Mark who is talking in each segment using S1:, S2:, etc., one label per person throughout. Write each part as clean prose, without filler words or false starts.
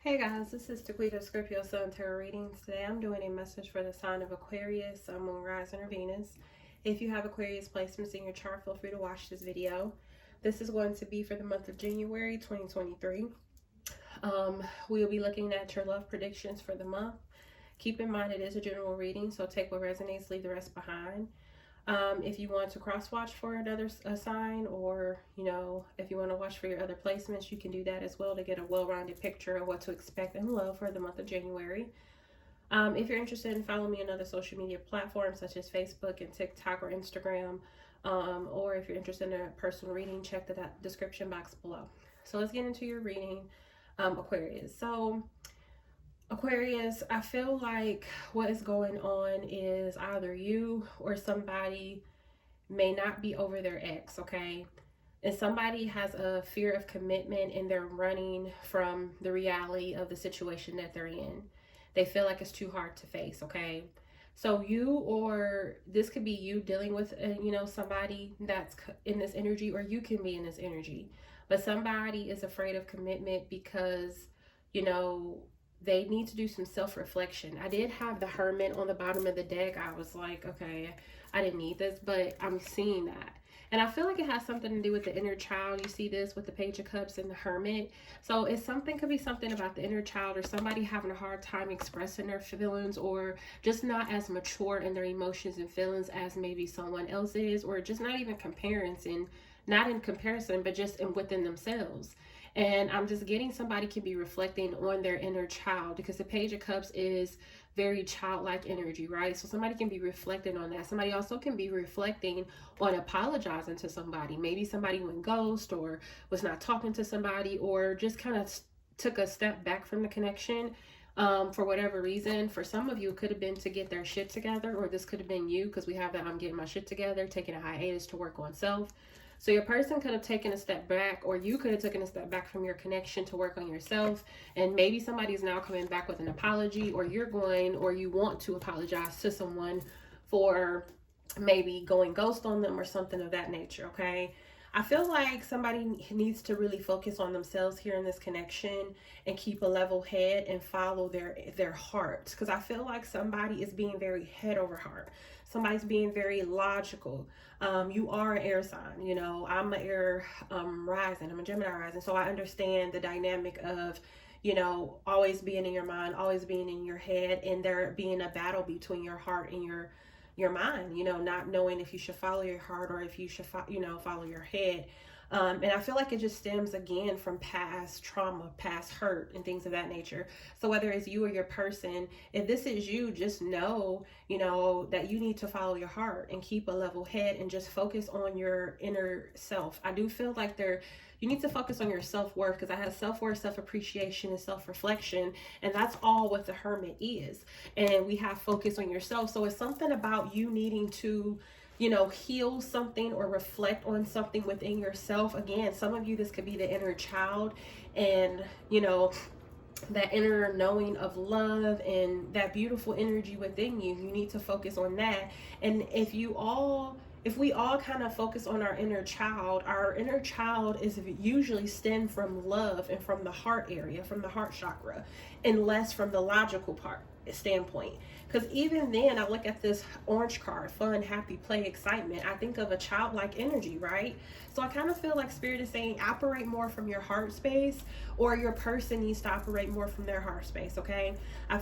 S1: Hey guys, this is Tequita Scorpio Sun Tarot Readings. Today I'm doing a message for the sign of Aquarius, Sun, Moon, Rising, or Venus. If you have Aquarius placements in your chart, feel free to watch this video. This is going to be for the month of January 2023. We'll be looking at your love predictions for the month. Keep in mind it is a general reading, so take what resonates, leave the rest behind. If you want to cross watch for another sign, or if you want to watch for your other placements, you can do that as well to get a well-rounded picture of what to expect in love for the month of January. If you're interested in following me on other social media platforms such as Facebook and TikTok or Instagram, or if you're interested in a personal reading, check the description box below. So let's get into your reading, Aquarius. So Aquarius, I feel like what is going on is either you or somebody may not be over their ex, okay? And somebody has a fear of commitment and they're running from the reality of the situation that they're in. They feel like it's too hard to face, okay? So you, or this could be you dealing with, somebody that's in this energy, or you can be in this energy. But somebody is afraid of commitment because, they need to do some self-reflection. I did have the Hermit on the bottom of the deck. I was like, okay, I didn't need this, but I'm seeing that. And I feel like it has something to do with the inner child. You see this with the Page of Cups and the Hermit. So could be something about the inner child, or somebody having a hard time expressing their feelings, or just not as mature in their emotions and feelings as maybe someone else is, or just not even not in comparison, but just within themselves. And I'm just getting somebody can be reflecting on their inner child, because the Page of Cups is very childlike energy, right? So somebody can be reflecting on that. Somebody also can be reflecting on apologizing to somebody. Maybe somebody went ghost, or was not talking to somebody, or just kind of took a step back from the connection for whatever reason. For some of you, it could have been to get their shit together, or this could have been you, because we have that I'm getting my shit together, taking a hiatus to work on self. So your person could have taken a step back, or you could have taken a step back from your connection to work on yourself. And maybe somebody's now coming back with an apology, or you want to apologize to someone for maybe going ghost on them or something of that nature, okay? I feel like somebody needs to really focus on themselves here in this connection and keep a level head and follow their heart. Because I feel like somebody is being very head over heart. Somebody's being very logical. You are an air sign, I'm an air rising. I'm a Gemini rising. So I understand the dynamic of, always being in your mind, always being in your head, and there being a battle between your heart and your mind, not knowing if you should follow your heart or if you should, follow your head. And I feel like it just stems again from past trauma, past hurt, and things of that nature. So whether it's you or your person, if this is you, just know, that you need to follow your heart and keep a level head and just focus on your inner self. I do feel like you need to focus on your self-worth, because I have self-worth, self-appreciation, and self-reflection, and that's all what the Hermit is. And we have focus on yourself. So it's something about you needing to heal something or reflect on something within yourself. Again, some of you, this could be the inner child, and that inner knowing of love and that beautiful energy within you. You need to focus on that. And if we all kind of focus on our inner child is usually stem from love and from the heart area, from the heart chakra, and less from the logical standpoint. Because even then, I look at this orange card, fun, happy, play, excitement. I think of a childlike energy, right? So I kind of feel like Spirit is saying operate more from your heart space, or your person needs to operate more from their heart space, okay?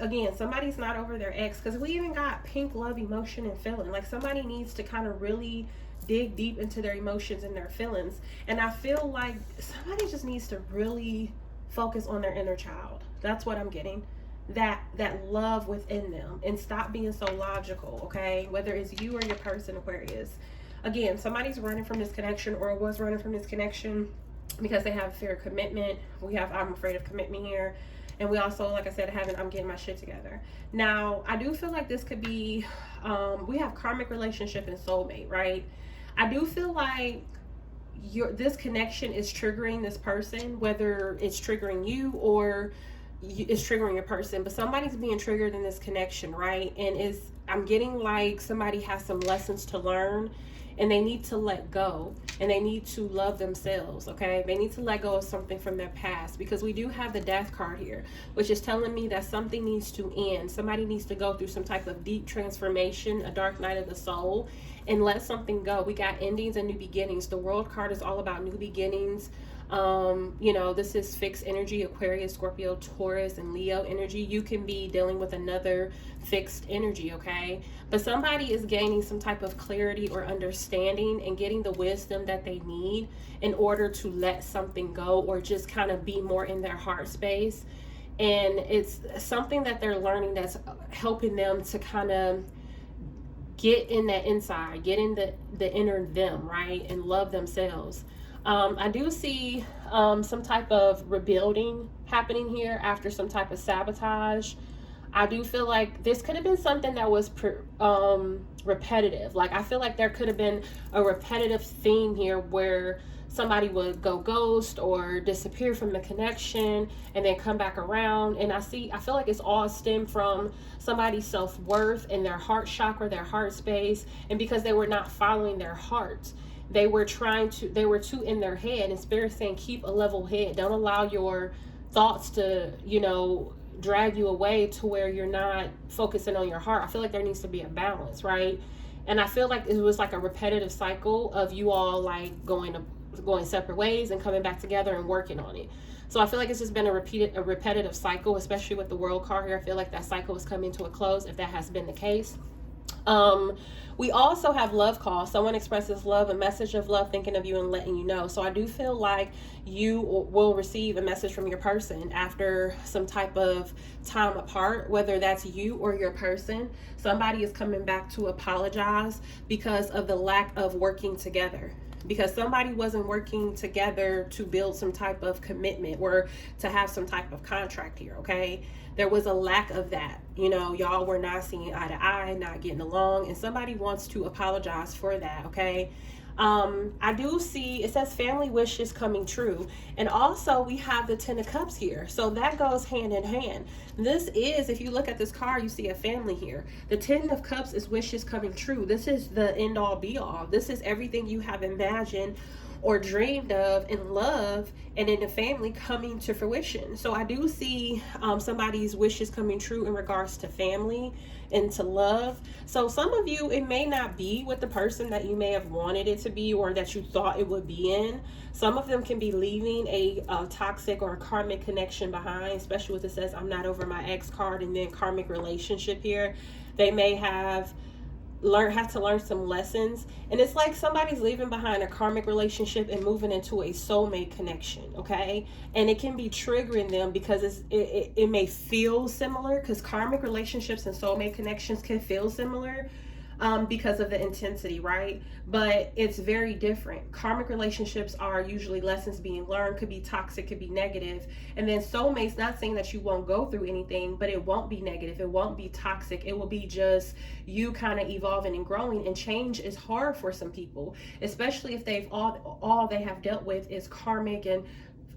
S1: Again, somebody's not over their ex, because we even got pink love, emotion, and feeling. Like somebody needs to kind of really dig deep into their emotions and their feelings. And I feel like somebody just needs to really focus on their inner child. That's what I'm getting. That love within them, and stop being so logical, okay? Whether it's you or your person, Aquarius. Again, somebody's running from this connection, or was running from this connection because they have fear of commitment. We have I'm afraid of commitment here. And we also, like I said, I'm getting my shit together. Now, I do feel like this could be, we have karmic relationship and soulmate, right? I do feel like this connection is triggering this person, whether it's triggering you or it's triggering your person, but somebody's being triggered in this connection, right? And I'm getting like somebody has some lessons to learn and they need to let go, and they need to love themselves, okay? They need to let go of something from their past, because we do have the Death card here, which is telling me that something needs to end. Somebody needs to go through some type of deep transformation, a dark night of the soul, and let something go. We got endings and new beginnings. The World card is all about new beginnings. You know, this is fixed energy, Aquarius, Scorpio, Taurus, and Leo energy. You can be dealing with another fixed energy, okay? But somebody is gaining some type of clarity or understanding and getting the wisdom that they need in order to let something go, or just kind of be more in their heart space. And it's something that they're learning that's helping them to kind of get in that inside, get in the inner them, right? And love themselves. I do see some type of rebuilding happening here after some type of sabotage. I do feel like this could have been something that was repetitive. Like, I feel like there could have been a repetitive theme here where somebody would go ghost or disappear from the connection and then come back around. And I feel like it's all stemmed from somebody's self-worth and their heart chakra, their heart space. And because they were not following their heart, they were too in their head. And Spirit's saying, keep a level head. Don't allow your thoughts to, you know, drag you away to where you're not focusing on your heart. I feel like there needs to be a balance, right? And I feel like it was like a repetitive cycle of you all like going separate ways and coming back together and working on it. So I feel like it's just been a repetitive cycle, especially with the World card here. I feel like that cycle is coming to a close, if that has been the case. We also have love call. Someone expresses love, a message of love, thinking of you and letting you know. So I do feel like you will receive a message from your person after some type of time apart, whether that's you or your person. Somebody is coming back to apologize because of the lack of working together. Because somebody wasn't working together to build some type of commitment or to have some type of contract here, okay? There was a lack of that. You know, y'all were not seeing eye to eye, not getting along, and somebody wants to apologize for that, okay? I do see, it says family wishes coming true. And also we have the 10 of Cups here. So that goes hand in hand. This is, if you look at this card, you see a family here. The 10 of Cups is wishes coming true. This is the end all be all. This is everything you have imagined or dreamed of in love and in the family coming to fruition. So I do see somebody's wishes coming true in regards to family and to love. So some of you, it may not be with the person that you may have wanted it to be or that you thought it would be in. Some of them can be leaving a toxic or a karmic connection behind, especially with it says I'm not over my ex card and then karmic relationship here. They may have to learn some lessons, and it's like somebody's leaving behind a karmic relationship and moving into a soulmate connection, okay? And it can be triggering them because it may feel similar, because karmic relationships and soulmate connections can feel similar because of the intensity, right? But it's very different. Karmic relationships are usually lessons being learned, could be toxic, could be negative. And then soulmates, not saying that you won't go through anything, but it won't be negative, it won't be toxic, it will be just you kind of evolving and growing. And change is hard for some people, especially if they've all they have dealt with is karmic and,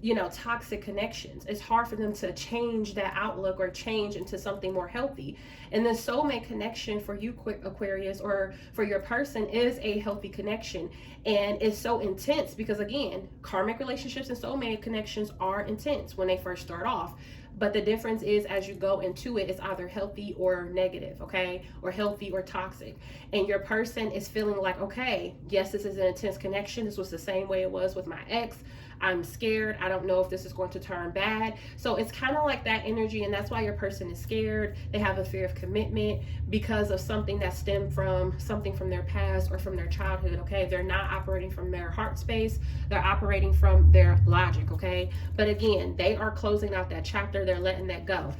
S1: you know, toxic connections. It's hard for them to change that outlook or change into something more healthy. And the soulmate connection for you, Aquarius, or for your person, is a healthy connection. And it's so intense because, again, karmic relationships and soulmate connections are intense when they first start off. But the difference is, as you go into it, it's either healthy or negative, okay? Or healthy or toxic. And your person is feeling like, okay, yes, this is an intense connection. This was the same way it was with my ex. I'm scared. I don't know if this is going to turn bad. So it's kind of like that energy, and that's why your person is scared. They have a fear of commitment because of something that stemmed from something from their past or from their childhood, okay? They're not operating from their heart space. They're operating from their logic, okay? But again, they are closing out that chapter. They're letting that go.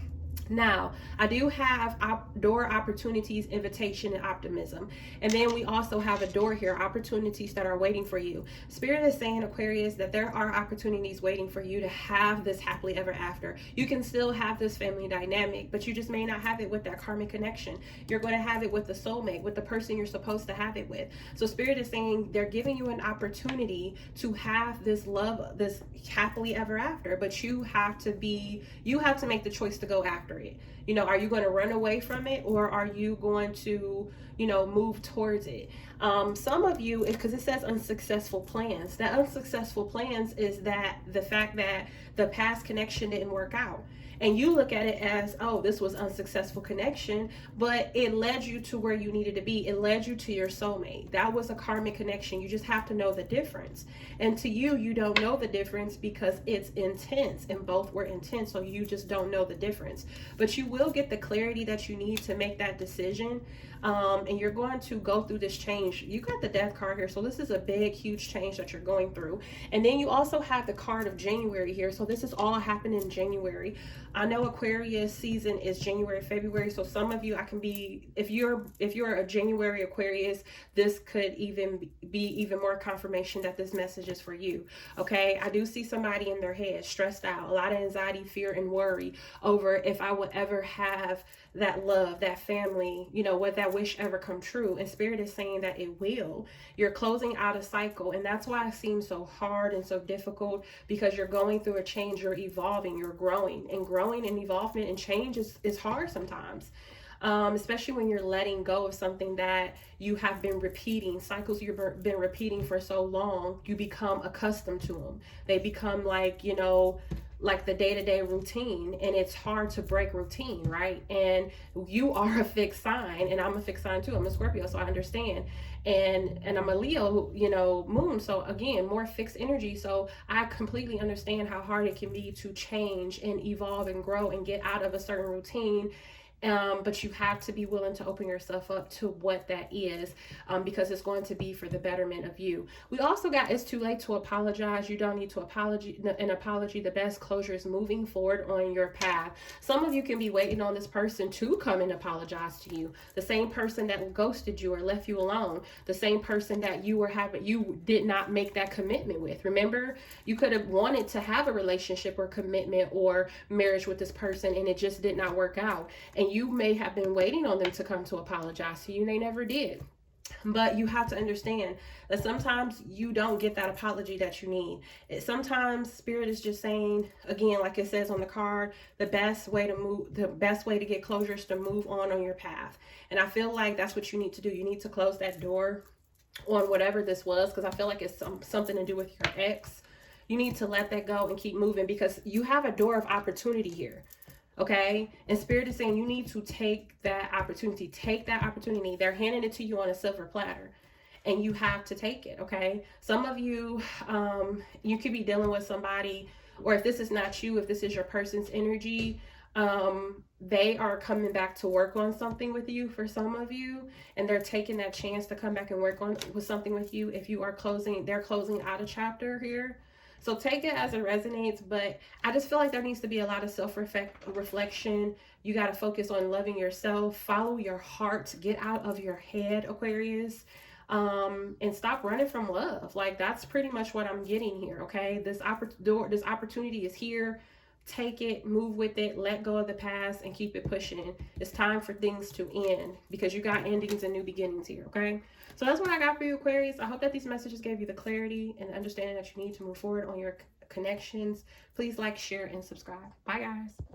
S1: Now, I do have door opportunities, invitation, and optimism. And then we also have a door here, opportunities that are waiting for you. Spirit is saying, Aquarius, that there are opportunities waiting for you to have this happily ever after. You can still have this family dynamic, but you just may not have it with that karmic connection. You're going to have it with the soulmate, with the person you're supposed to have it with. So Spirit is saying they're giving you an opportunity to have this love, this happily ever after, but you have to make the choice to go after conquer it? You know, are you going to run away from it, or are you going to, you know, move towards it? Some of you, because it says unsuccessful plans, that unsuccessful plans is that the fact that the past connection didn't work out. And you look at it as, oh, this was unsuccessful connection, but it led you to where you needed to be. It led you to your soulmate. That was a karmic connection. You just have to know the difference. And to you, you don't know the difference because it's intense, and both were intense. So you just don't know the difference. But you will get the clarity that you need to make that decision. And you're going to go through this change. You got the Death card here, so this is a big, huge change that you're going through. And then you also have the card of January here, so this is all happening in January. I know Aquarius season is January, February, so some of you, I can be, if you're a January Aquarius, this could even be even more confirmation that this message is for you. Okay, I do see somebody in their head stressed out, a lot of anxiety, fear, and worry over if I would ever have that love, that family, you know, would that wish ever come true? And Spirit is saying that it will. You're closing out a cycle, and that's why it seems so hard and so difficult, because you're going through a change, you're evolving, you're growing, and evolvement and change is hard sometimes. Especially when you're letting go of something that you have been repeating, cycles you've been repeating for so long, you become accustomed to them. They become like, you know, like the day-to-day routine, and it's hard to break routine, right? And you are a fixed sign, and I'm a fixed sign too. I'm a Scorpio, so I understand. And I'm a Leo, you know, moon. So again, more fixed energy. So I completely understand how hard it can be to change and evolve and grow and get out of a certain routine. But you have to be willing to open yourself up to what that is, because it's going to be for the betterment of you. We also got, it's too late to apologize. You don't need to an apology. The best closure is moving forward on your path. Some of you can be waiting on this person to come and apologize to you. The same person that ghosted you or left you alone. The same person that you did not make that commitment with. Remember, you could have wanted to have a relationship or commitment or marriage with this person, and it just did not work out. And you may have been waiting on them to come to apologize to you, and they never did. But you have to understand that sometimes you don't get that apology that you need. Sometimes Spirit is just saying, again, like it says on the card, the best way to get closure is to move on your path. And I feel like that's what you need to do. You need to close that door on whatever this was, because I feel like it's something to do with your ex. You need to let that go and keep moving, because you have a door of opportunity here. Okay, and Spirit is saying you need to take that opportunity. Take that opportunity. They're handing it to you on a silver platter, and you have to take it. Okay, some of you, you could be dealing with somebody, or if this is not you, if this is your person's energy, they are coming back to work on something with you for some of you, and they're taking that chance to come back and work with something with you. If you are they're closing out a chapter here. So take it as it resonates, but I just feel like there needs to be a lot of self-reflection. You got to focus on loving yourself, follow your heart, get out of your head, Aquarius, and stop running from love. Like, that's pretty much what I'm getting here, okay? This opportunity is here. Take it, move with it, let go of the past, and keep it pushing. It's time for things to end, because you got endings and new beginnings here, okay? So that's what I got for you, Aquarius. I hope that these messages gave you the clarity and understanding that you need to move forward on your connections. Please like, share, and subscribe. Bye, guys.